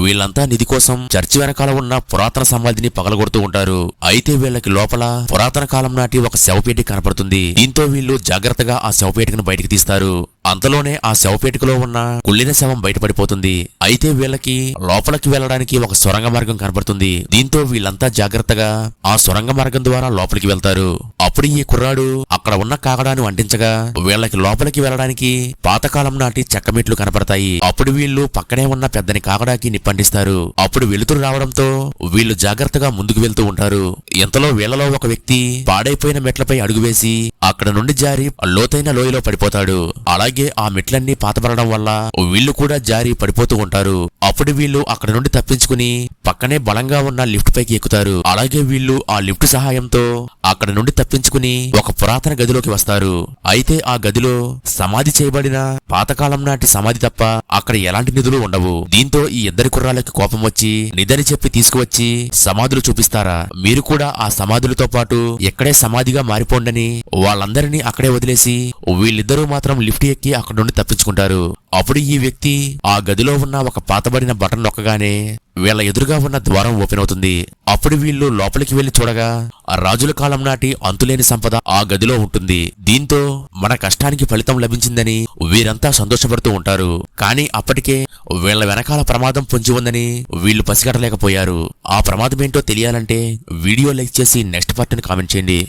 వీళ్ళంతా నిధి కోసం చర్చి వెనకాల ఉన్న పురాతన సమాధిని పగలగొడుతూ ఉంటారు. అయితే వీళ్ళకి లోపల పురాతన కాలం నాటి ఒక శవపేటిక కనపడుతుంది. దీంతో వీళ్ళు జాగ్రత్తగా ఆ శవపేటికను బయటికి తీస్తారు. అంతలోనే ఆ శవపేటికలో ఉన్న కుళ్ళిన శవం బయటపడిపోతుంది. అయితే వీళ్ళకి లోపలికి వెళ్లడానికి ఒక సొరంగ మార్గం కనపడుతుంది. దీంతో వీళ్ళంతా జాగ్రత్తగా ఆ సొరంగ మార్గం ద్వారా లోపలికి వెళ్తారు. అప్పుడు ఈ కుర్రాడు అక్కడ ఉన్న కాగడాను అంటించగా వీళ్ళకి లోపలికి వెళ్లడానికి పాతకాలం నాటి చెక్కమెట్లు కనపడతాయి. అప్పుడు వీళ్ళు పక్కనే ఉన్న పెద్దని కాగడాకి నిప్పంటిస్తారు. అప్పుడు వెలుతురు రావడంతో వీళ్ళు జాగ్రత్తగా ముందుకు వెళ్తూ ఉంటారు. ఇంతలో వీళ్లలో ఒక వ్యక్తి పాడైపోయిన మెట్లపై అడుగువేసి అక్కడ నుండి జారి లోతైన లోయలో పడిపోతాడు. అలాగే ఆ మెట్లన్నీ పాతబడడం వల్ల వీళ్ళు కూడా జారి పడిపోతూ ఉంటారు. అప్పుడు వీళ్ళు అక్కడ నుండి తప్పించుకుని పక్కనే బలంగా ఉన్న లిఫ్ట్ పైకి ఎక్కుతారు. అలాగే వీళ్ళు ఆ లిఫ్ట్ సహాయంతో అక్కడ నుండి తప్పించుకుని ఒక పురాతన గదిలోకి వస్తారు. అయితే ఆ గదిలో సమాధి చేయబడిన పాతకాలం నాటి సమాధి తప్ప అక్కడ ఎలాంటి నిధులు ఉండవు. దీంతో ఈ ఇద్దరి కుర్రాలకి కోపం వచ్చి నిదని చెప్పి తీసుకువచ్చి సమాధులు చూపిస్తారా, మీరు కూడా ఆ సమాధులతో పాటు ఎక్కడే సమాధిగా మారిపోండని వాళ్ళందరినీ అక్కడే వదిలేసి వీళ్ళిద్దరూ మాత్రం లిఫ్ట్ ఎక్కి అక్కడ నుండి తప్పించుకుంటారు. అప్పుడు ఈ వ్యక్తి ఆ గదిలో ఉన్న ఒక పాతబడిన బటన్ నొక్కగానే వీళ్ళ ఎదురుగా ఉన్న ద్వారం ఓపెన్ అవుతుంది. అప్పుడు వీళ్ళు లోపలికి వెళ్లి చూడగా ఆ రాజుల కాలం నాటి అంతులేని సంపద ఆ గదిలో ఉంటుంది. దీంతో మన కష్టానికి ఫలితం లభించిందని వీరంతా సంతోషపడుతూ ఉంటారు. కానీ అప్పటికే వీళ్ళ వెనకాల ప్రమాదం పొంచి ఉందని వీళ్ళు పసిగట్టలేకపోయారు. ఆ ప్రమాదమేంటో తెలియాలంటే వీడియో లైక్ చేసి నెక్స్ట్ పార్ట్ ని కామెంట్ చేయండి.